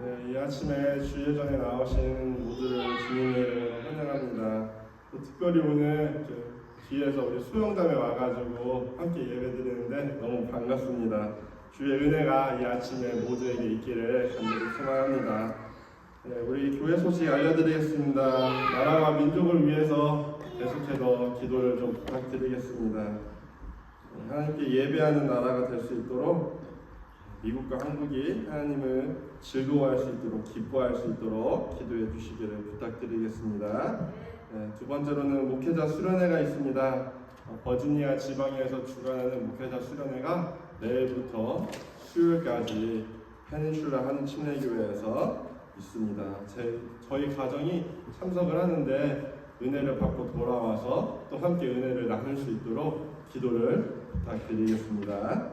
네, 이 아침에 주예전에 나오신 모두를 주님의 이름으로 환영합니다. 또 특별히 오늘 뒤에서 우리 수영담에 와가지고 함께 예배드리는데 너무 반갑습니다. 주의 은혜가 이 아침에 모두에게 있기를 간절히 소망합니다. 네, 우리 교회 소식 알려드리겠습니다. 나라와 민족을 위해서 계속해서 기도를 좀 부탁드리겠습니다. 하나님께 예배하는 나라가 될 수 있도록 미국과 한국이 하나님을 즐거워할 수 있도록 기뻐할 수 있도록 기도해 주시기를 부탁드리겠습니다. 네, 두 번째로는 목회자 수련회가 있습니다. 버지니아 지방에서 주관하는 목회자 수련회가 내일부터 수요일까지 페닌슐라 한 침례교회에서 있습니다. 저희 가정이 참석을 하는데 은혜를 받고 돌아와서 또 함께 은혜를 나눌 수 있도록 기도를 부탁드리겠습니다.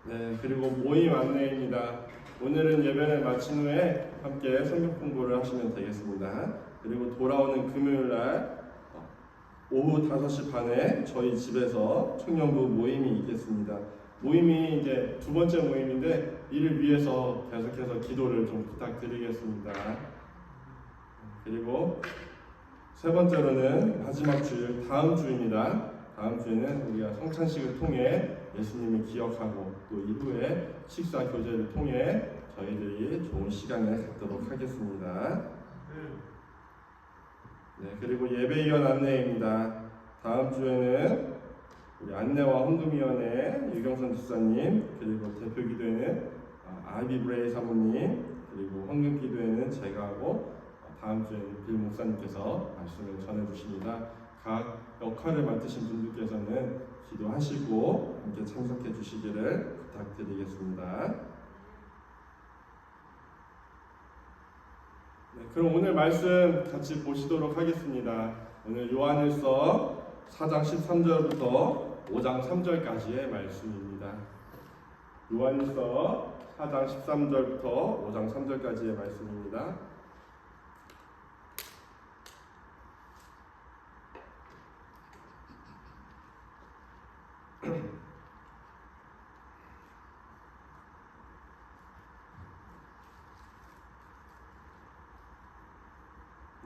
네, 그리고 모임 안내입니다. 오늘은 예배를 마친 후에 함께 성경 공부를 하시면 되겠습니다. 그리고 돌아오는 금요일날 오후 5시 반에 저희 집에서 청년부 모임이 있겠습니다. 모임이 이제 두 번째 모임인데 이를 위해서 계속해서 기도를 좀 부탁드리겠습니다. 그리고 세 번째로는 마지막 주일 다음 주입니다. 다음 주에는 우리가 성찬식을 통해 예수님을 기억하고 또 이후에 식사 교제를 통해 저희들이 좋은 시간을 갖도록 하겠습니다. 네, 그리고 예배위원 안내입니다. 다음 주에는 우리 안내와 헌금위원회 유경선 집사님, 그리고 대표기도회는 아비브레이 사모님, 그리고 헌금기도회는 제가 하고 다음 주에는 빌 목사님께서 말씀을 전해주십니다. 각 역할을 맡으신 분들께서는 기도하시고 함께 참석해 주시기를 부탁드리겠습니다. 네, 그럼 오늘 말씀 같이 보시도록 하겠습니다. 오늘 요한일서 4장 13절부터 5장 3절까지의 말씀입니다. 요한일서 4장 13절부터 5장 3절까지의 말씀입니다.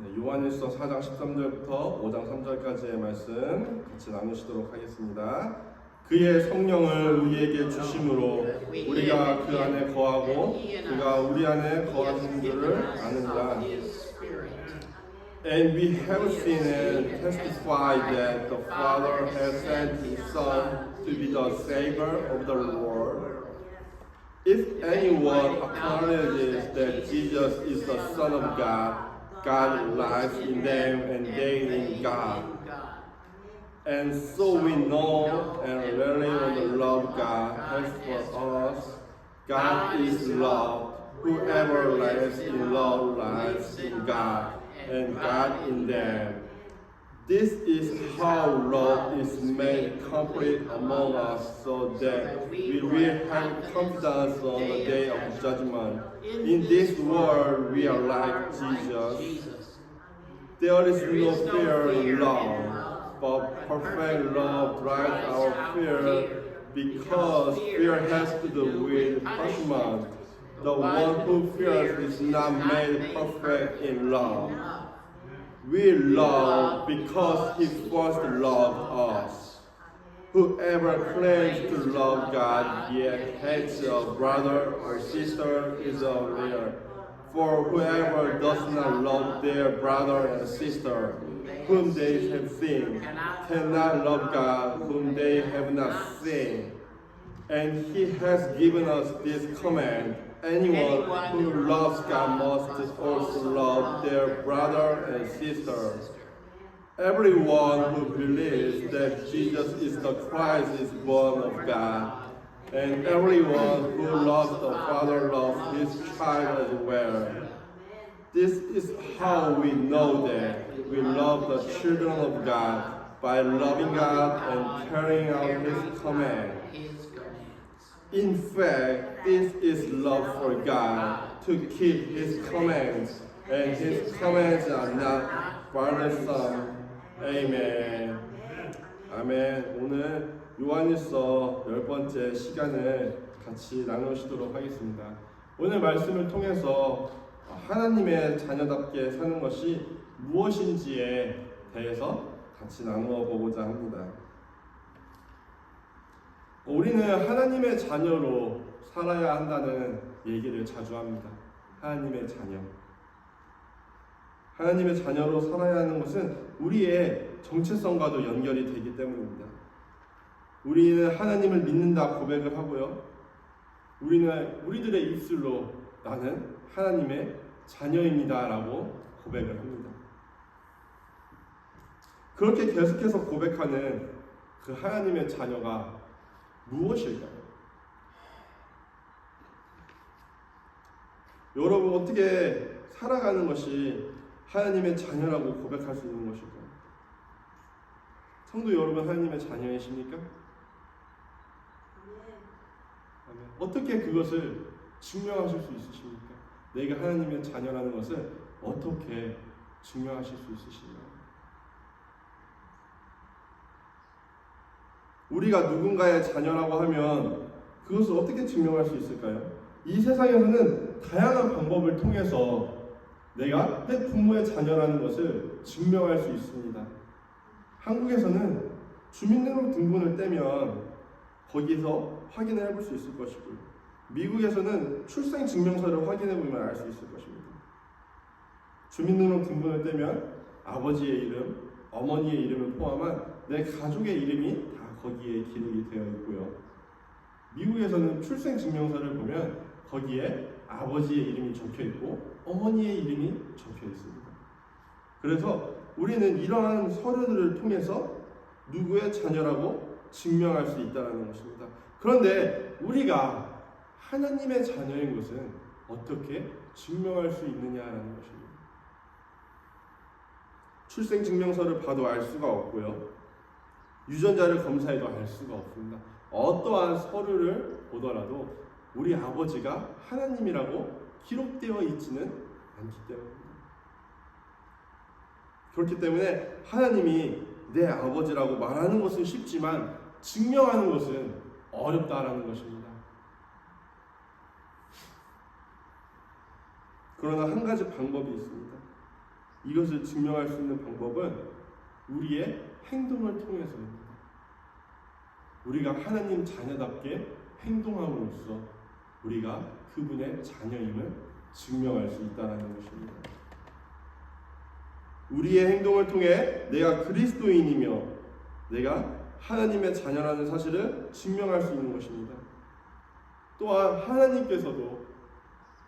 네, 요한일서 4장 13절부터 5장 3절까지의 말씀 같이 나누시도록 하겠습니다. 그의 성령을 우리에게 주심으로 우리가 그 안에 거하고 그가 우리 안에 거하는 줄을 아느니라. And we have seen and testified that the Father has sent His Son to be the Savior of the world. If anyone acknowledges that Jesus is the Son of God, God lies in them and they in God. And so we know and rely on the love God has for us. God is love. Whoever lives in love lives in God, and God in them. This is how love is made complete among us, so that we will have confidence on the day of judgment. In this world we are like Jesus. There is no fear in love, but perfect love drives out fear, because fear has to do with punishment. The one who fears is not made perfect in love. We love because He first loved us. Whoever claims to love God yet hates a brother or sister is a liar. For whoever does not love their brother and sister, whom they have seen, cannot love God, whom they have not seen. And He has given us this command: anyone who loves God must also love their brother and sister. Everyone who believes that Jesus is the Christ is born of God, and everyone who loves the Father loves his child as well. This is how we know that we love the children of God, by loving God and carrying out His command. In fact, this is love for God, to keep His commands, and His commands are not burdensome. Amen. 아멘. 오늘 요한일서 10번째 시간을 같이 나누시도록 하겠습니다. 오늘 말씀을 통해서 하나님의 자녀답게 사는 것이 무엇인지에 대해서 같이 나누어 보고자 합니다. 우리는 하나님의 자녀로 살아야 한다는 얘기를 자주 합니다. 하나님의 자녀. 하나님의 자녀로 살아야 하는 것은 우리의 정체성과도 연결이 되기 때문입니다. 우리는 하나님을 믿는다 고백을 하고요. 우리들의 입술로 나는 하나님의 자녀입니다 라고 고백을 합니다. 그렇게 계속해서 고백하는 그 하나님의 자녀가 무엇일까요? 여러분, 어떻게 살아가는 것이 하나님의 자녀라고 고백할 수 있는 것일까요? 성도 여러분, 하나님의 자녀이십니까? 어떻게 그것을 증명하실 수 있으십니까? 내가 하나님의 자녀라는 것을 어떻게 증명하실 수 있으신가요? 우리가 누군가의 자녀라고 하면 그것을 어떻게 증명할 수 있을까요? 이 세상에서는 다양한 방법을 통해서 내가 내 부모의 자녀라는 것을 증명할 수 있습니다. 한국에서는 주민등록등본을 떼면 거기서 확인을 해볼 수 있을 것이고요. 미국에서는 출생증명서를 확인해보면 알 수 있을 것입니다. 주민등록등본을 떼면 아버지의 이름, 어머니의 이름을 포함한 내 가족의 이름이 다 거기에 기록이 되어 있고요. 미국에서는 출생증명서를 보면 거기에 아버지의 이름이 적혀 있고 어머니의 이름이 적혀 있습니다. 그래서 우리는 이러한 서류들을 통해서 누구의 자녀라고 증명할 수 있다는 것입니다. 그런데 우리가 하나님의 자녀인 것은 어떻게 증명할 수 있느냐라는 것입니다. 출생증명서를 봐도 알 수가 없고요. 유전자를 검사해도 알 수가 없습니다. 어떠한 서류를 보더라도 우리 아버지가 하나님이라고 기록되어 있지는 않기 때문입니다. 그렇기 때문에 하나님이 내 아버지라고 말하는 것은 쉽지만 증명하는 것은 어렵다라는 것입니다. 그러나 한 가지 방법이 있습니다. 이것을 증명할 수 있는 방법은 우리의 행동을 통해서입니다. 우리가 하나님 자녀답게 행동함으로써 우리가 그분의 자녀임을 증명할 수 있다는 것입니다. 우리의 행동을 통해 내가 그리스도인이며 내가 하나님의 자녀라는 사실을 증명할 수 있는 것입니다. 또한 하나님께서도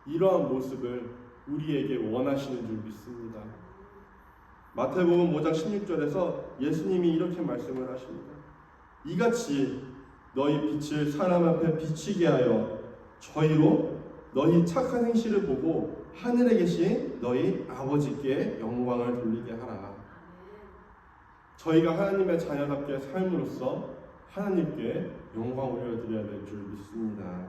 이러한 모습을 우리에게 원하시는 줄 믿습니다. 마태복음 5장 16절에서 예수님이 이렇게 말씀을 하십니다. 이같이 너희 빛을 사람 앞에 비치게 하여 저희로 너희 착한 행실을 보고 하늘에 계신 너희 아버지께 영광을 돌리게 하라. 저희가 하나님의 자녀답게 삶으로써 하나님께 영광을 올려드려야 될 줄 믿습니다.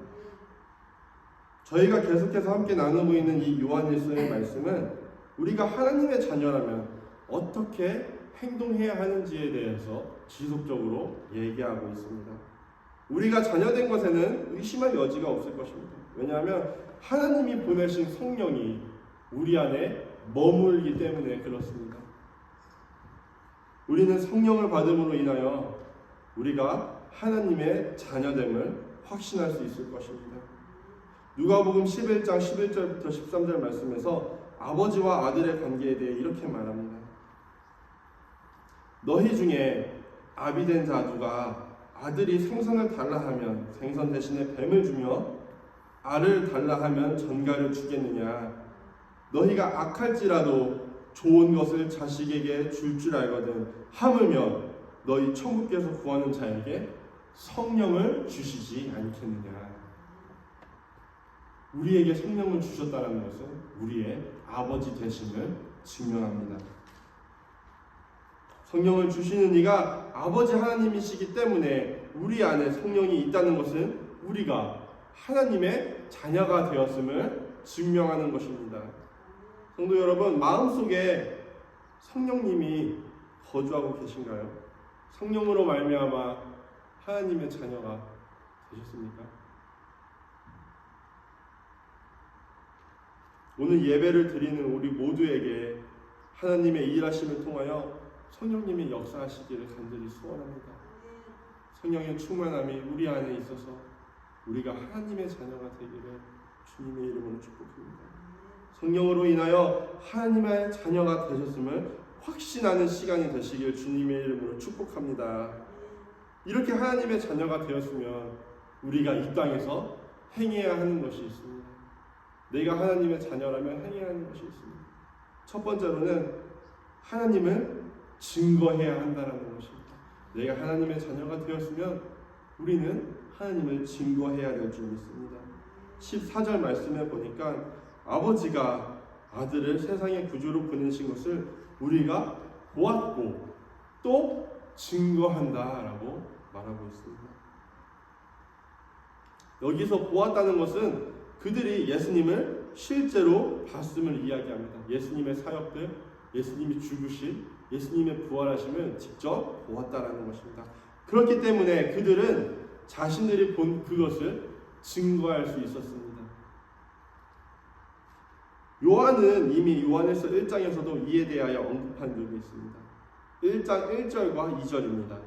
저희가 계속해서 함께 나누고 있는 이 요한일서의 말씀은 우리가 하나님의 자녀라면 어떻게 행동해야 하는지에 대해서 지속적으로 얘기하고 있습니다. 우리가 자녀된 것에는 의심할 여지가 없을 것입니다. 왜냐하면 하나님이 보내신 성령이 우리 안에 머물기 때문에 그렇습니다. 우리는 성령을 받음으로 인하여 우리가 하나님의 자녀됨을 확신할 수 있을 것입니다. 누가복음 11장 11절부터 13절 말씀에서 아버지와 아들의 관계에 대해 이렇게 말합니다. 너희 중에 아비된 자 누가 아들이 생선을 달라 하면 생선 대신에 뱀을 주며 알을 달라 하면 전갈을 주겠느냐? 너희가 악할지라도 좋은 것을 자식에게 줄 줄 알거든 하물며 너희 천국께서 구하는 자에게 성령을 주시지 않겠느냐? 우리에게 성령을 주셨다는 것은 우리의 아버지 되심을 증명합니다. 성령을 주시는 이가 아버지 하나님이시기 때문에 우리 안에 성령이 있다는 것은 우리가 하나님의 자녀가 되었음을 증명하는 것입니다. 성도 여러분, 마음속에 성령님이 거주하고 계신가요? 성령으로 말미암아 하나님의 자녀가 되셨습니까? 오늘 예배를 드리는 우리 모두에게 하나님의 일하심을 통하여 성령님이 역사하시기를 간절히 소원합니다. 성령의 충만함이 우리 안에 있어서 우리가 하나님의 자녀가 되기를 주님의 이름으로 축복합니다. 성령으로 인하여 하나님의 자녀가 되셨음을 확신하는 시간이 되시길 주님의 이름으로 축복합니다. 이렇게 하나님의 자녀가 되었으면 우리가 이 땅에서 행해야 하는 것이 있습니다. 내가 하나님의 자녀라면 행해야 하는 것이 있습니다. 첫 번째로는 하나님을 증거해야 한다는 것입니다. 내가 하나님의 자녀가 되었으면 우리는 하나님을 증거해야 될 줄 믿습니다. 14절 말씀에 보니까 아버지가 아들을 세상의 구주로 보내신 것을 우리가 보았고 또 증거한다라고 말하고 있습니다. 여기서 보았다는 것은 그들이 예수님을 실제로 봤음을 이야기합니다. 예수님의 사역들, 예수님이 죽으신, 예수님의 부활하심을 직접 보았다라는 것입니다. 그렇기 때문에 그들은 자신들이 본 그것을 증거할 수 있었습니다. 요한은 이미 요한일서 1장에서도 이에 대하여 언급한 적이 있습니다. 1장 1절과 2절입니다.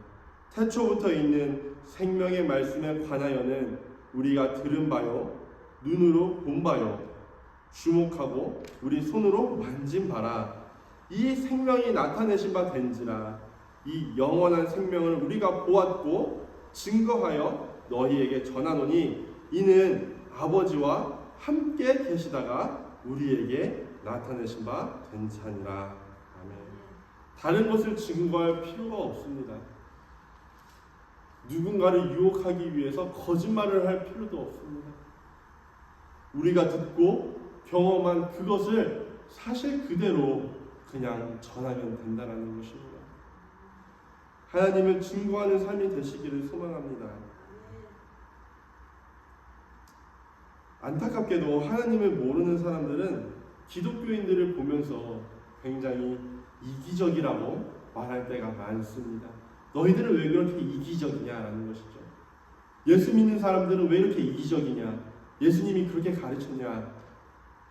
태초부터 있는 생명의 말씀에 관하여는 우리가 들은 바요, 눈으로 본 바요, 주목하고 우리 손으로 만진 바라. 이 생명이 나타내신 바 된지라. 이 영원한 생명을 우리가 보았고 증거하여 너희에게 전하노니 이는 아버지와 함께 계시다가 우리에게 나타내신 바 된자니라. 아멘. 다른 것을 증거할 필요가 없습니다. 누군가를 유혹하기 위해서 거짓말을 할 필요도 없습니다. 우리가 듣고 경험한 그것을 사실 그대로 그냥 전하면 된다는 것입니다. 하나님을 증거하는 삶이 되시기를 소망합니다. 안타깝게도 하나님을 모르는 사람들은 기독교인들을 보면서 굉장히 이기적이라고 말할 때가 많습니다. 너희들은 왜 그렇게 이기적이냐라는 것이죠. 예수 믿는 사람들은 왜 이렇게 이기적이냐, 예수님이 그렇게 가르쳤냐,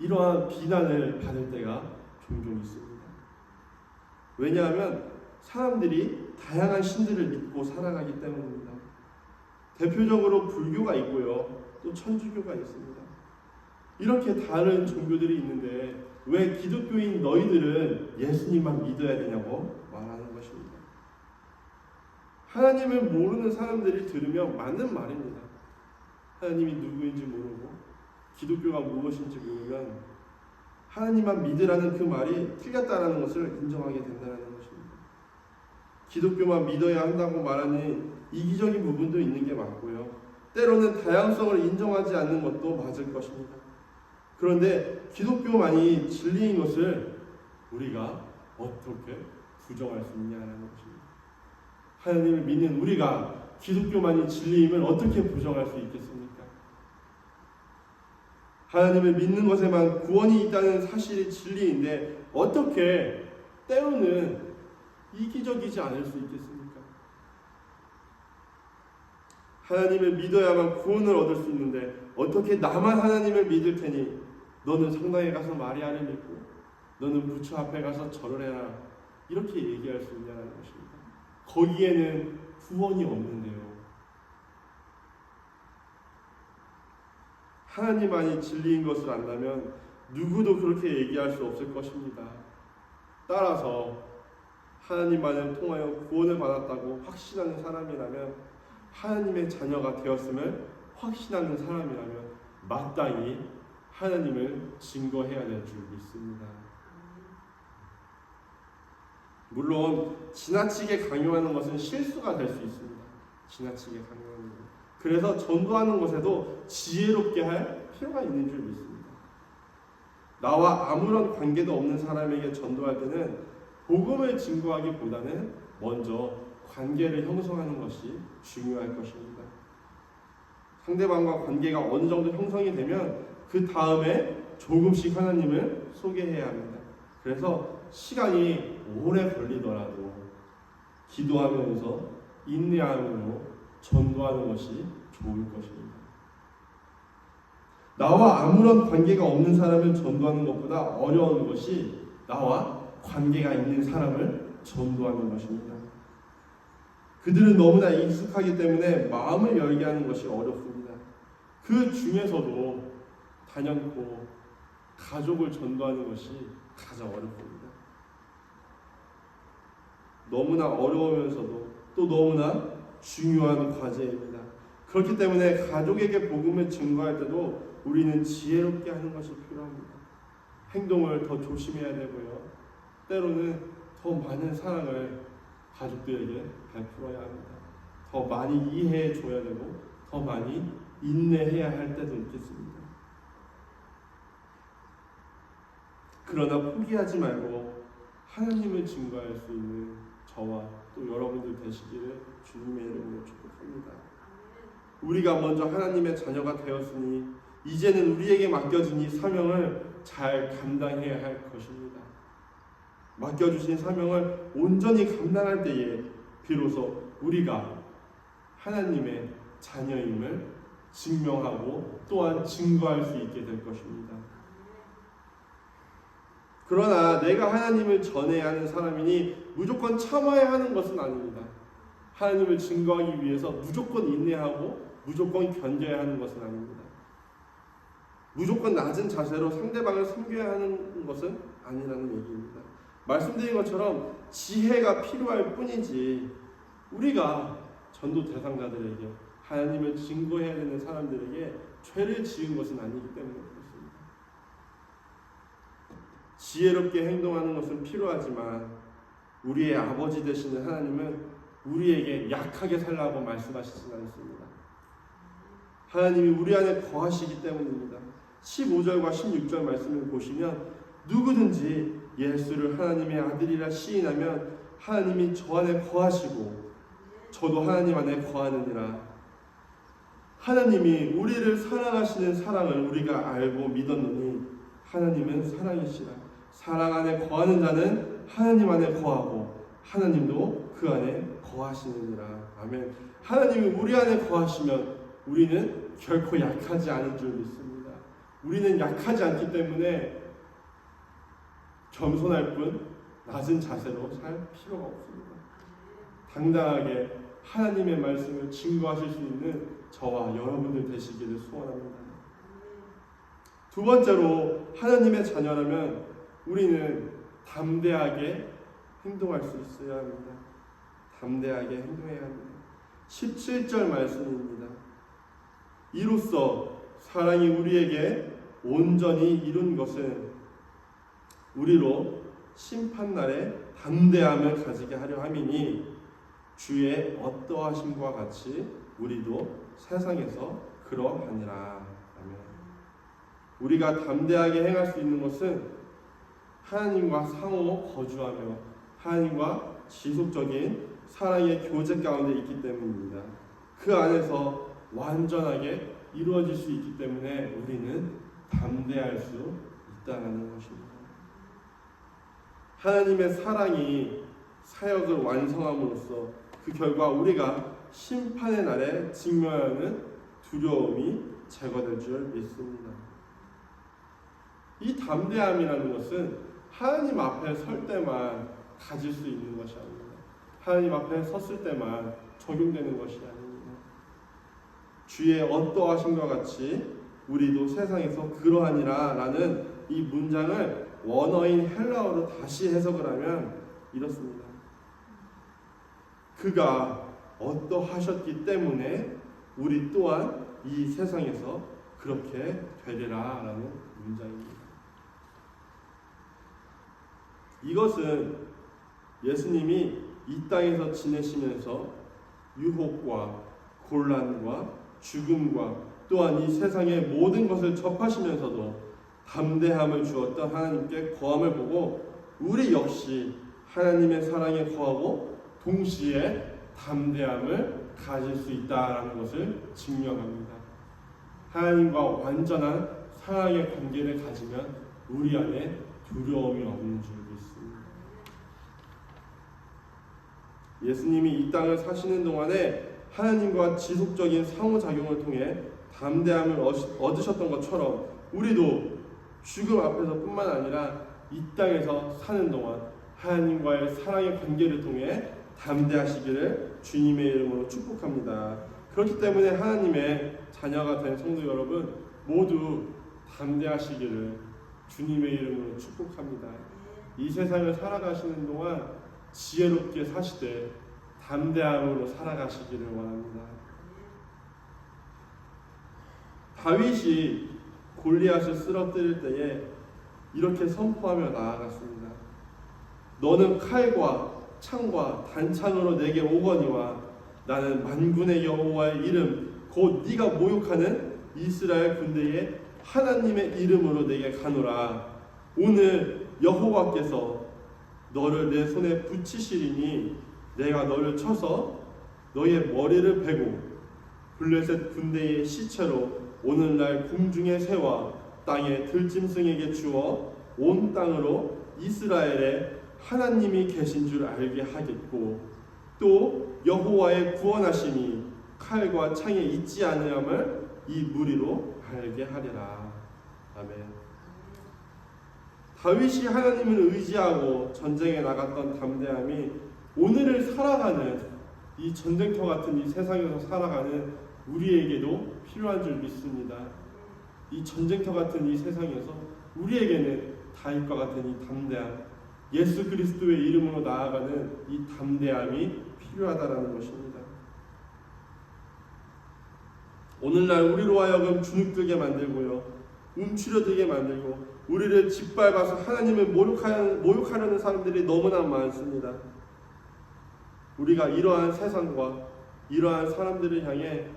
이러한 비난을 받을 때가 종종 있습니다. 왜냐하면 사람들이 다양한 신들을 믿고 살아가기 때문입니다. 대표적으로 불교가 있고요, 또 천주교가 있습니다. 이렇게 다른 종교들이 있는데 왜 기독교인 너희들은 예수님만 믿어야 되냐고 말하는 것입니다. 하나님을 모르는 사람들이 들으면 맞는 말입니다. 하나님이 누구인지 모르고 기독교가 무엇인지 모르면 하나님만 믿으라는 그 말이 틀렸다는 것을 인정하게 된다는 것입니다. 기독교만 믿어야 한다고 말하는 이기적인 부분도 있는 게 맞고요, 때로는 다양성을 인정하지 않는 것도 맞을 것입니다. 그런데 기독교만이 진리인 것을 우리가 어떻게 부정할 수 있냐라는 것입니다. 하나님을 믿는 우리가 기독교만이 진리임을 어떻게 부정할 수 있겠습니까? 하나님을 믿는 것에만 구원이 있다는 사실이 진리인데 어떻게 때로는 이기적이지 않을 수 있겠습니까? 하나님을 믿어야만 구원을 얻을 수 있는데 어떻게 나만 하나님을 믿을 테니 너는 성당에 가서 마리아를 믿고 너는 부처 앞에 가서 절을 해라, 이렇게 얘기할 수 있냐는 것입니다. 거기에는 구원이 없는데요. 하나님만이 진리인 것을 안다면 누구도 그렇게 얘기할 수 없을 것입니다. 따라서 하나님만을 통하여 구원을 받았다고 확신하는 사람이라면, 하나님의 자녀가 되었음을 확신하는 사람이라면 마땅히 하나님을 증거해야 될 줄 믿습니다. 물론 지나치게 강요하는 것은 실수가 될 수 있습니다. 지나치게 강요하는 것. 그래서 전도하는 것에도 지혜롭게 할 필요가 있는 줄 믿습니다. 나와 아무런 관계도 없는 사람에게 전도할 때는 복음을 증거하기보다는 먼저 관계를 형성하는 것이 중요할 것입니다. 상대방과 관계가 어느 정도 형성이 되면 그 다음에 조금씩 하나님을 소개해야 합니다. 그래서 시간이 오래 걸리더라도 기도하면서 인내함으로 전도하는 것이 좋을 것입니다. 나와 아무런 관계가 없는 사람을 전도하는 것보다 어려운 것이 나와 관계가 있는 사람을 전도하는 것입니다. 그들은 너무나 익숙하기 때문에 마음을 열게 하는 것이 어렵습니다. 그 중에서도 단연코 가족을 전도하는 것이 가장 어렵습니다. 너무나 어려우면서도 또 너무나 중요한 과제입니다. 그렇기 때문에 가족에게 복음을 증거할 때도 우리는 지혜롭게 하는 것이 필요합니다. 행동을 더 조심해야 되고요. 때로는 더 많은 사랑을 가족들에게 베풀어야 합니다. 더 많이 이해해 줘야 되고 더 많이 인내해야 할 때도 있겠습니다. 그러나 포기하지 말고 하나님을 증거할 수 있는 저와 또 여러분들 되시기를 주님의 이름으로 축복합니다. 우리가 먼저 하나님의 자녀가 되었으니 이제는 우리에게 맡겨진 이 사명을 잘 감당해야 할 것입니다. 맡겨주신 사명을 온전히 감당할 때에 비로소 우리가 하나님의 자녀임을 증명하고 또한 증거할 수 있게 될 것입니다. 그러나 내가 하나님을 전해야 하는 사람이니 무조건 참아야 하는 것은 아닙니다. 하나님을 증거하기 위해서 무조건 인내하고 무조건 견뎌야 하는 것은 아닙니다. 무조건 낮은 자세로 상대방을 섬겨야 하는 것은 아니라는 얘기입니다. 말씀드린 것처럼 지혜가 필요할 뿐이지 우리가 전도 대상자들에게 하나님을 증거해야 되는 사람들에게 죄를 지은 것은 아니기 때문에 그렇습니다. 지혜롭게 행동하는 것은 필요하지만 우리의 아버지 되시는 하나님은 우리에게 약하게 살라고 말씀하시지 않습니다. 하나님이 우리 안에 거하시기 때문입니다. 15절과 16절 말씀을 보시면 누구든지 예수를 하나님의 아들이라 시인하면 하나님이 저 안에 거하시고 저도 하나님 안에 거하느니라. 하나님이 우리를 사랑하시는 사랑을 우리가 알고 믿었노니 하나님은 사랑이시라. 사랑 안에 거하는 자는 하나님 안에 거하고 하나님도 그 안에 거하시느니라. 아멘. 하나님이 우리 안에 거하시면 우리는 결코 약하지 않을 줄 믿습니다. 우리는 약하지 않기 때문에 겸손할 뿐 낮은 자세로 살 필요가 없습니다. 당당하게 하나님의 말씀을 증거하실 수 있는 저와 여러분들 되시기를 소원합니다. 두 번째로 하나님의 자녀라면 우리는 담대하게 행동할 수 있어야 합니다. 담대하게 행동해야 합니다. 17절 말씀입니다. 이로써 사랑이 우리에게 온전히 이룬 것은 우리로 심판날에 담대함을 가지게 하려 함이니 주의 어떠하심과 같이 우리도 세상에서 그러하니라. 아멘. 우리가 담대하게 행할 수 있는 것은 하나님과 상호 거주하며 하나님과 지속적인 사랑의 교제 가운데 있기 때문입니다. 그 안에서 완전하게 이루어질 수 있기 때문에 우리는 담대할 수 있다는 것입니다. 하나님의 사랑이 사역을 완성함으로써 그 결과 우리가 심판의 날에 직면하는 두려움이 제거될 줄 믿습니다. 이 담대함이라는 것은 하나님 앞에 설 때만 가질 수 있는 것이 아닙니다. 하나님 앞에 섰을 때만 적용되는 것이 아닙니다. 주의 어떠하심과 같이 우리도 세상에서 그러하니라 라는 이 문장을 원어인 헬라어로 다시 해석을 하면 이렇습니다. 그가 어떠하셨기 때문에 우리 또한 이 세상에서 그렇게 되리라 라는 문장입니다. 이것은 예수님이 이 땅에서 지내시면서 유혹과 곤란과 죽음과 또한 이 세상의 모든 것을 접하시면서도 담대함을 주었던 하나님께 거함을 보고 우리 역시 하나님의 사랑에 거하고 동시에 담대함을 가질 수 있다라는 것을 증명합니다. 하나님과 완전한 사랑의 관계를 가지면 우리 안에 두려움이 없는 줄 믿습니다. 예수님이 이 땅을 사시는 동안에 하나님과 지속적인 상호작용을 통해 담대함을 얻으셨던 것처럼 우리도 죽음 앞에서 뿐만 아니라 이 땅에서 사는 동안 하나님과의 사랑의 관계를 통해 담대하시기를 주님의 이름으로 축복합니다. 그렇기 때문에 하나님의 자녀가 된 성도 여러분 모두 담대하시기를 주님의 이름으로 축복합니다. 이 세상을 살아가시는 동안 지혜롭게 사시되 담대함으로 살아가시기를 원합니다. 다윗이 골리앗을 쓰러뜨릴 때에 이렇게 선포하며 나아갔습니다. 너는 칼과 창과 단창으로 내게 오거니와 나는 만군의 여호와의 이름 곧 네가 모욕하는 이스라엘 군대의 하나님의 이름으로 내게 가노라. 오늘 여호와께서 너를 내 손에 붙이시리니 내가 너를 쳐서 너의 머리를 베고 블레셋 군대의 시체로 오늘날 궁중의 새와 땅의 들짐승에게 주어 온 땅으로 이스라엘에 하나님이 계신 줄 알게 하겠고 또 여호와의 구원하심이 칼과 창에 있지 아니함을 이 무리로 알게 하리라. 아멘. 다윗이 하나님을 의지하고 전쟁에 나갔던 담대함이 오늘을 살아가는 이 전쟁터 같은 이 세상에서 살아가는 우리에게도 필요한 줄 믿습니다. 이 전쟁터 같은 이 세상에서 우리에게는 다윗과 같은 이 담대함, 예수 그리스도의 이름으로 나아가는 이 담대함이 필요하다라는 것입니다. 오늘날 우리로 하여금 주눅들게 만들고요, 움츠려들게 만들고 우리를 짓밟아서 하나님을 모욕하려는 사람들이 너무나 많습니다. 우리가 이러한 세상과 이러한 사람들을 향해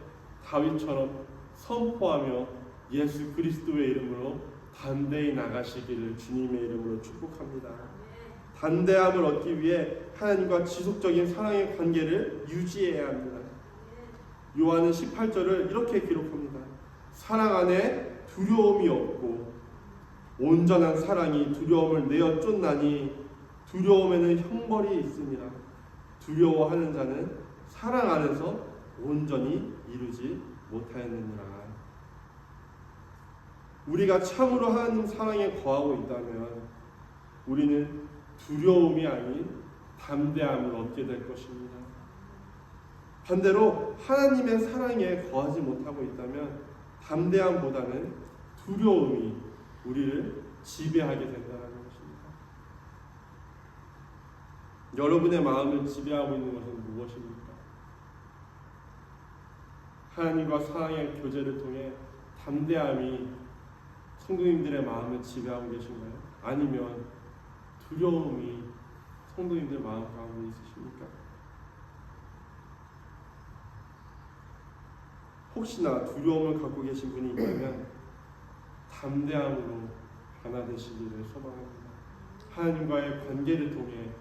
다윗처럼 선포하며 예수 그리스도의 이름으로 담대히 나가시기를 주님의 이름으로 축복합니다. 담대함을 얻기 위해 하나님과 지속적인 사랑의 관계를 유지해야 합니다. 요한은 18절을 이렇게 기록합니다. 사랑 안에 두려움이 없고 온전한 사랑이 두려움을 내어 쫓나니 두려움에는 형벌이 있습니다. 두려워하는 자는 사랑 안에서 온전히 이루지 못하였느니라. 우리가 참으로 하나님 사랑에 거하고 있다면 우리는 두려움이 아닌 담대함을 얻게 될 것입니다. 반대로 하나님의 사랑에 거하지 못하고 있다면 담대함보다는 두려움이 우리를 지배하게 된다는 것입니다. 여러분의 마음을 지배하고 있는 것은 무엇입니까? 하나님과 사랑의 교제를 통해 담대함이 성도님들의 마음을 지배하고 계신가요? 아니면 두려움이 성도님들 마음 가운데 있으십니까? 혹시나 두려움을 갖고 계신 분이 있다면 담대함으로 변화되시기를 소망합니다. 하나님과의 관계를 통해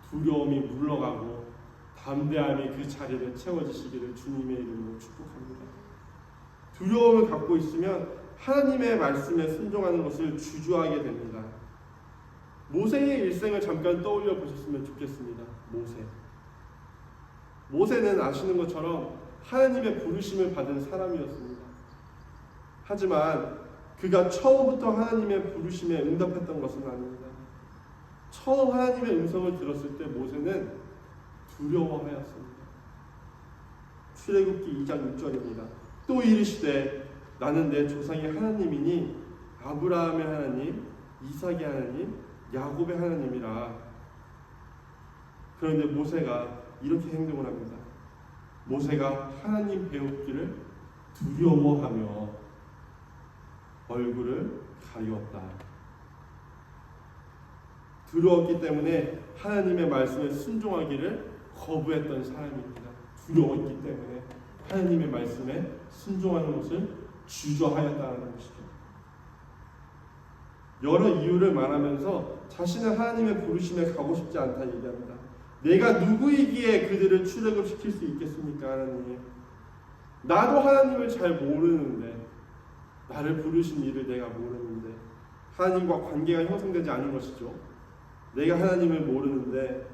두려움이 물러가고 담대함이 그 자리를 채워지시기를 주님의 이름으로 축복합니다. 두려움을 갖고 있으면 하나님의 말씀에 순종하는 것을 주저하게 됩니다. 모세의 일생을 잠깐 떠올려 보셨으면 좋겠습니다. 모세는 아시는 것처럼 하나님의 부르심을 받은 사람이었습니다. 하지만 그가 처음부터 하나님의 부르심에 응답했던 것은 아닙니다. 처음 하나님의 음성을 들었을 때 모세는 두려워하였습니다. 출애굽기 2장 6절입니다. 또 이르시되 나는 내 조상의 하나님이니 아브라함의 하나님, 이삭의 하나님, 야곱의 하나님이라. 그런데 모세가 이렇게 행동을 합니다. 모세가 하나님 배우기를 두려워하며 얼굴을 가리웠다. 두려웠기 때문에 하나님의 말씀에 순종하기를 거부했던 사람입니다. 두려웠기 때문에 하나님의 말씀에 순종하는 것을 주저하였다는 것이죠. 여러 이유를 말하면서 자신은 하나님의 부르심에 가고 싶지 않다 얘기합니다. 내가 누구이기에 그들을 출애굽시킬 수 있겠습니까? 하나님, 나도 하나님을 잘 모르는데, 나를 부르신 일을 내가 모르는데, 하나님과 관계가 형성되지 않은 것이죠. 내가 하나님을 모르는데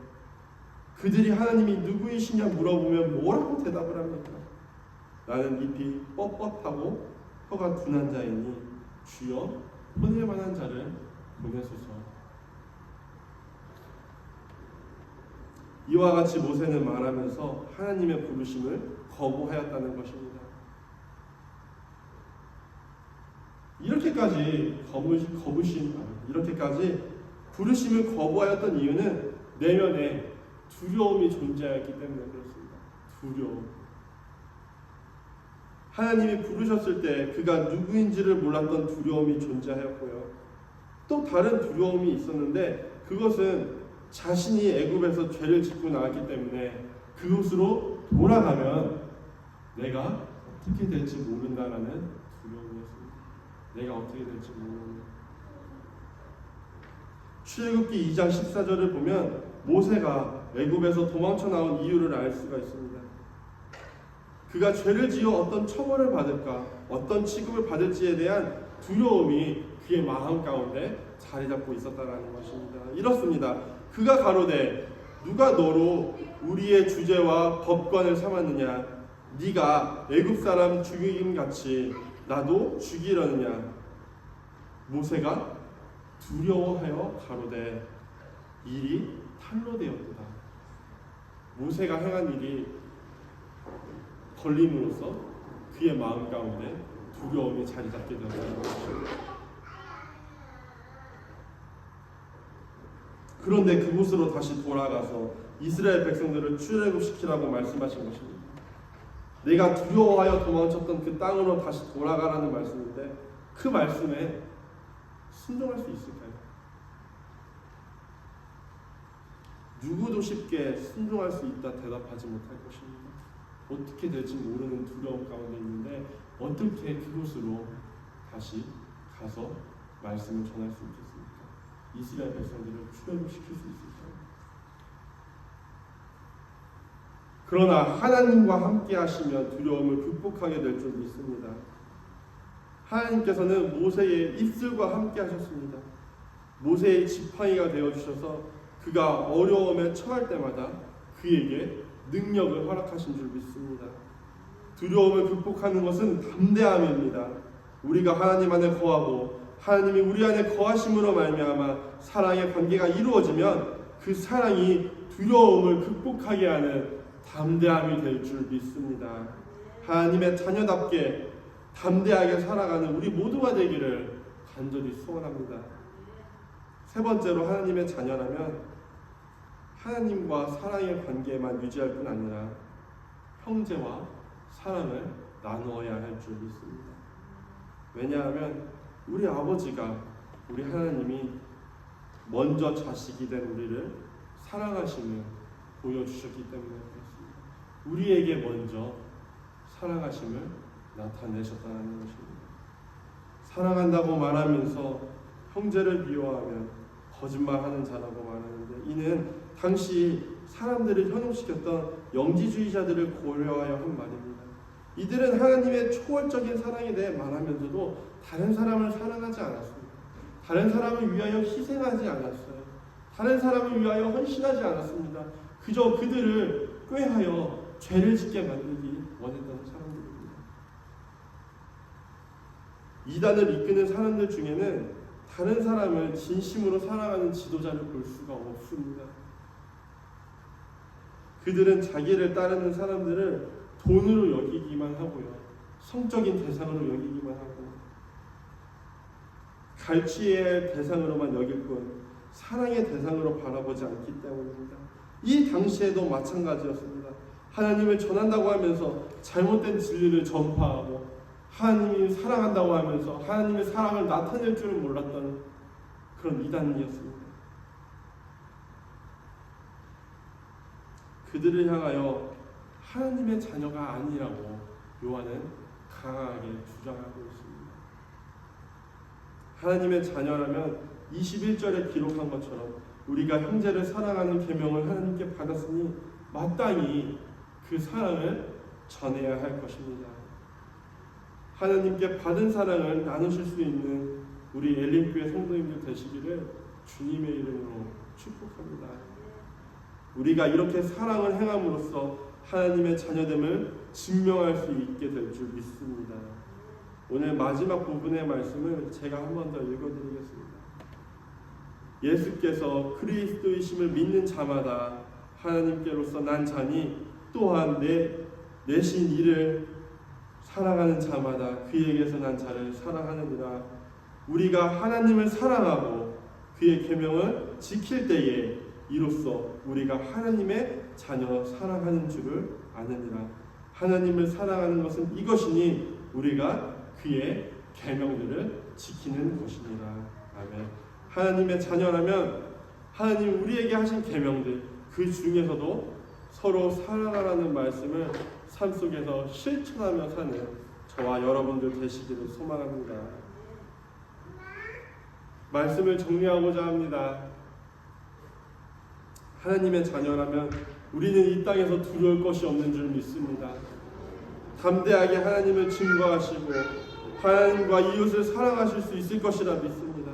그들이 하나님이 누구이시냐 물어보면 뭐라고 대답을 합니까? 나는 잎이 뻣뻣하고 혀가 둔한 자이니 주여 보낼 만한 자를 보내소서. 이와 같이 모세는 말하면서 하나님의 부르심을 거부하였다는 것입니다. 이렇게까지 부르심을 거부하였던 이유는 내면에 두려움이 존재하였기 때문에 그렇습니다. 두려움. 하나님이 부르셨을 때 그가 누구인지를 몰랐던 두려움이 존재하였고요. 또 다른 두려움이 있었는데 그것은 자신이 애굽에서 죄를 짓고 나왔기 때문에 그곳으로 돌아가면 내가 어떻게 될지 모른다라는 두려움이었습니다. 내가 어떻게 될지 모르는. 출애굽기 2장 14절을 보면 모세가 애굽에서 도망쳐 나온 이유를 알 수가 있습니다. 그가 죄를 지어 어떤 처벌을 받을까, 어떤 취급을 받을지에 대한 두려움이 그의 마음 가운데 자리 잡고 있었다라는 것입니다. 이렇습니다. 그가 가로되 누가 너로 우리의 주제와 법관을 삼았느냐? 네가 애굽 사람 죽이긴 같이 나도 죽이려느냐? 모세가 두려워하여 가로되 일이 탈로 되었도다. 모세가 행한 일이 걸림으로써 그의 마음 가운데 두려움이 자리 잡게 되었다는 것입니다. 그런데 그곳으로 다시 돌아가서 이스라엘 백성들을 출애굽시키라고 말씀하신 것입니다. 내가 두려워하여 도망쳤던 그 땅으로 다시 돌아가라는 말씀인데 그 말씀에 순종할 수 있을까요? 누구도 쉽게 순종할 수 있다 대답하지 못할 것입니다. 어떻게 될지 모르는 두려움 가운데 있는데 어떻게 그곳으로 다시 가서 말씀을 전할 수 있겠습니까? 이스라엘 백성들을 출애굽시킬 수 있을까요? 그러나 하나님과 함께 하시면 두려움을 극복하게 될 줄 믿습니다. 하나님께서는 모세의 입술과 함께 하셨습니다. 모세의 지팡이가 되어주셔서 그가 어려움에 처할 때마다 그에게 능력을 허락하신 줄 믿습니다. 두려움을 극복하는 것은 담대함입니다. 우리가 하나님 안에 거하고 하나님이 우리 안에 거하심으로 말미암아 사랑의 관계가 이루어지면 그 사랑이 두려움을 극복하게 하는 담대함이 될 줄 믿습니다. 하나님의 자녀답게 담대하게 살아가는 우리 모두가 되기를 간절히 소원합니다. 세 번째로 하나님의 자녀라면 하나님과 사랑의 관계만 유지할 뿐 아니라 형제와 사랑을 나누어야 할 줄 믿습니다. 왜냐하면 우리 아버지가 우리 하나님이 먼저 자식이 된 우리를 사랑하심을 보여주셨기 때문에 그렇습니다. 우리에게 먼저 사랑하심을 나타내셨다는 것입니다. 사랑한다고 말하면서 형제를 미워하면 거짓말하는 자라고 말하는데 이는 당시 사람들을 현혹시켰던 영지주의자들을 고려하여 한 말입니다. 이들은 하나님의 초월적인 사랑에 대해 말하면서도 다른 사람을 사랑하지 않았습니다. 다른 사람을 위하여 희생하지 않았어요. 다른 사람을 위하여 헌신하지 않았습니다. 그저 그들을 꾀하여 죄를 짓게 만들기 원했던 사람들입니다. 이단을 이끄는 사람들 중에는 다른 사람을 진심으로 사랑하는 지도자를 볼 수가 없습니다. 그들은 자기를 따르는 사람들을 돈으로 여기기만 하고요. 성적인 대상으로 여기기만 하고 갈취의 대상으로만 여길 뿐 사랑의 대상으로 바라보지 않기 때문입니다. 이 당시에도 마찬가지였습니다. 하나님을 전한다고 하면서 잘못된 진리를 전파하고 하나님이 사랑한다고 하면서 하나님의 사랑을 나타낼 줄은 몰랐던 그런 이단이었습니다. 그들을 향하여 하나님의 자녀가 아니라고 요한은 강하게 주장하고 있습니다. 하나님의 자녀라면 21절에 기록한 것처럼 우리가 형제를 사랑하는 계명을 하나님께 받았으니 마땅히 그 사랑을 전해야 할 것입니다. 하나님께 받은 사랑을 나누실 수 있는 우리 엘림교회 성도님들 되시기를 주님의 이름으로 축복합니다. 우리가 이렇게 사랑을 행함으로써 하나님의 자녀됨을 증명할 수 있게 될 줄 믿습니다. 오늘 마지막 부분의 말씀을 제가 한 번 더 읽어드리겠습니다. 예수께서 그리스도이심을 믿는 자마다 하나님께로서 난 자니 또한 내신 이를 사랑하는 자마다 그에게서 난 자를 사랑하느니라. 우리가 하나님을 사랑하고 그의 계명을 지킬 때에 이로써 우리가 하나님의 자녀 사랑하는 줄을 아느니라. 하나님을 사랑하는 것은 이것이니 우리가 그의 계명들을 지키는 것이니라. 아멘. 하나님의 자녀라면 하나님 우리에게 하신 계명들 그 중에서도 서로 사랑하라는 말씀을 삶 속에서 실천하며 사는 저와 여러분들 되시기를 소망합니다. 말씀을 정리하고자 합니다. 하나님의 자녀라면 우리는 이 땅에서 두려울 것이 없는 줄 믿습니다. 담대하게 하나님을 증거하시고 하나님과 이웃을 사랑하실 수 있을 것이라 믿습니다.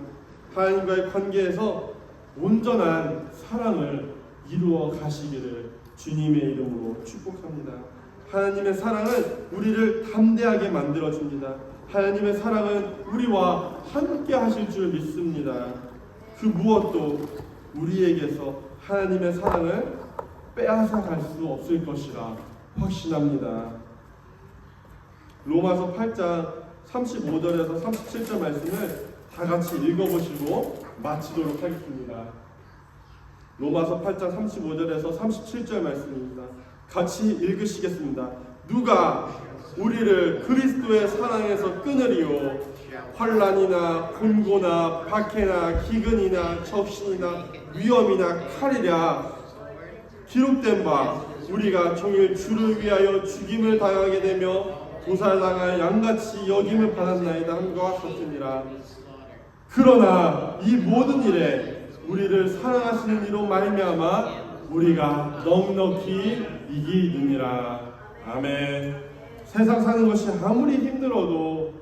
하나님과의 관계에서 온전한 사랑을 이루어 가시기를 주님의 이름으로 축복합니다. 하나님의 사랑은 우리를 담대하게 만들어줍니다. 하나님의 사랑은 우리와 함께 하실 줄 믿습니다. 그 무엇도 우리에게서 하나님의 사랑을 빼앗아 갈 수 없을 것이라 확신합니다. 로마서 8장 35절에서 37절 말씀을 다 같이 읽어보시고 마치도록 하겠습니다. 로마서 8장 35절에서 37절 말씀입니다. 같이 읽으시겠습니다. 누가 우리를 그리스도의 사랑에서 끊으리요? 환난이나 곤고나 박해나 기근이나 적신이나 위험이나 칼이랴. 기록된 바 우리가 종일 주를 위하여 죽임을 당하게 되며 도살당할 양같이 여김을 받았나이다 함과 같으니라. 그러나 이 모든 일에 우리를 사랑하시는 이로 말미암아 우리가 넉넉히 이기느니라. 아멘. 세상 사는 것이 아무리 힘들어도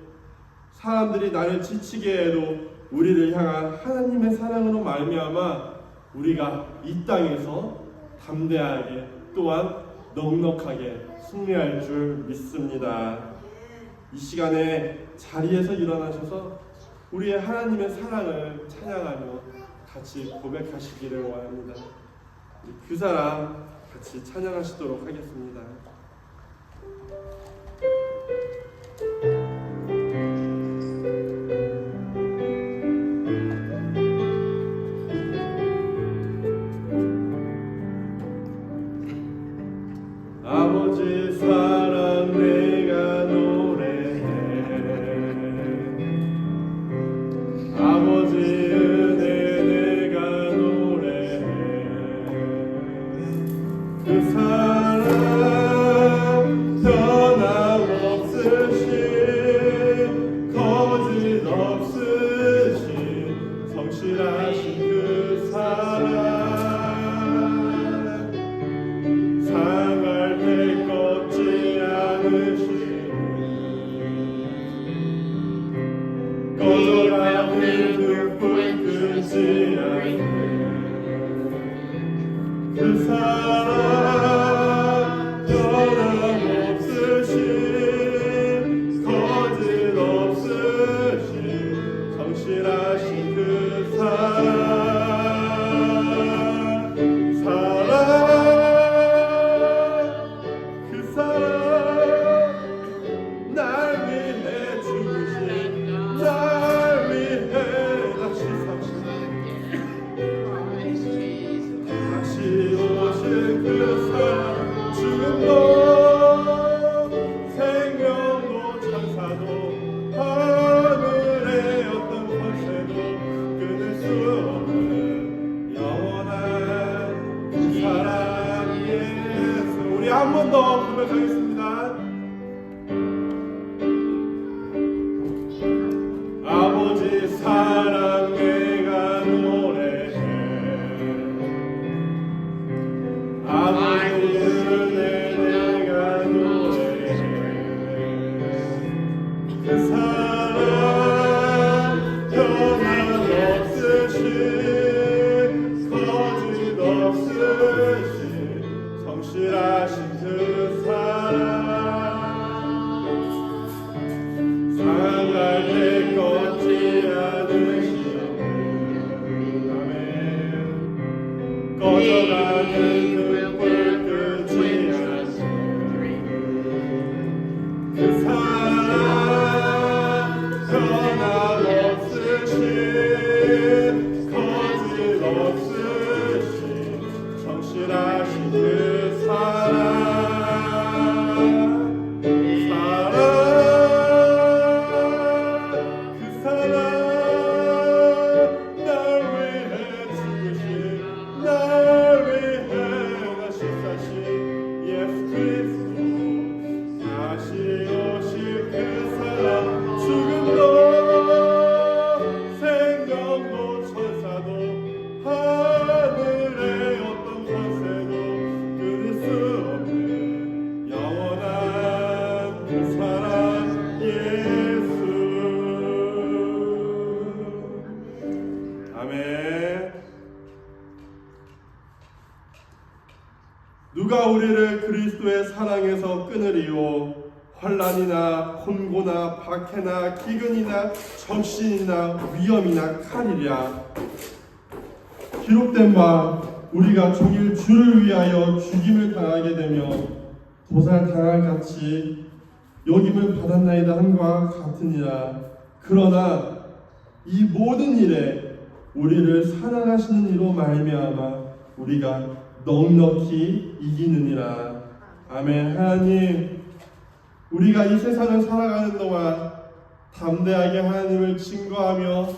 사람들이 나를 지치게 해도 우리를 향한 하나님의 사랑으로 말미암아 우리가 이 땅에서 담대하게 또한 넉넉하게 승리할 줄 믿습니다. 이 시간에 자리에서 일어나셔서 우리의 하나님의 사랑을 찬양하며 같이 고백하시기를 원합니다. 그 사람 같이 찬양하시도록 하겠습니다. 아버지 사랑 내가 노래해. 아버지 은혜 내가 노래해. 그 사랑 변함없으신 거짓 없으신 성실하신 그 사랑 거절하는 그불 끄지 않는 그 사랑 변함없으신 거짓 없으신 성실하신 그 한 번 더 고백하겠습니다. 아버지 사랑 내가 노래해. 아버지 은혜 내가 노래해. 그 사랑 변함없으신 거짓 없으신 누가 우리를 그리스도의 사랑에서 끊으리요? 환난이나 곤고나 박해나 기근이나 적신이나 위험이나 칼이랴. 기록된 바 우리가 종일 주를 위하여 죽임을 당하게 되며 도살당할 같이 여김을 받았나이다 함과 같으니라. 그러나 이 모든 일에 우리를 사랑하시는 이로 말미암아 우리가 넉넉히 이기느니라. 아멘. 하나님, 우리가 이 세상을 살아가는 동안 담대하게 하나님을 증거하며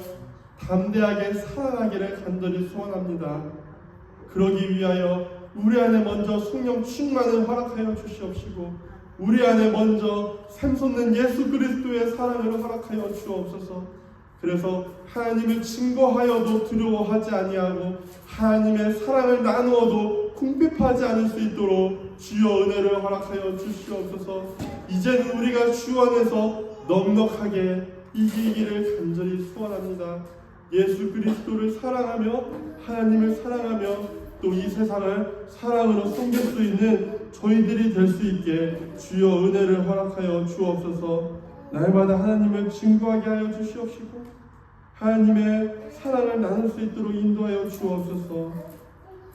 담대하게 사랑하기를 간절히 소원합니다. 그러기 위하여 우리 안에 먼저 성령 충만을 허락하여 주시옵시고 우리 안에 먼저 샘솟는 예수 그리스도의 사랑을 허락하여 주옵소서. 그래서 하나님을 증거하여도 두려워하지 아니하고 하나님의 사랑을 나누어도 궁핍하지 않을 수 있도록 주여 은혜를 허락하여 주시옵소서. 이제는 우리가 주 안에서 넉넉하게 이기기를 간절히 소원합니다. 예수 그리스도를 사랑하며 하나님을 사랑하며 또 이 세상을 사랑으로 섬길 수 있는 저희들이 될 수 있게 주여 은혜를 허락하여 주옵소서. 날마다 하나님을 증거하게 하여 주시옵시고 하나님의 사랑을 나눌 수 있도록 인도하여 주옵소서.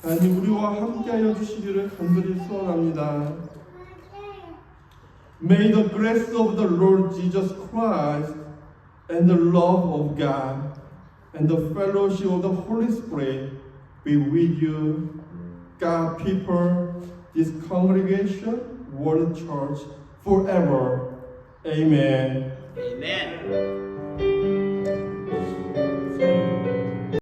하나님 우리와 함께하여 주시기를 간절히 소원합니다. May the grace of the Lord Jesus Christ and the love of God and the fellowship of the Holy Spirit be with you, God people, this congregation, World Church, forever. Amen. Amen.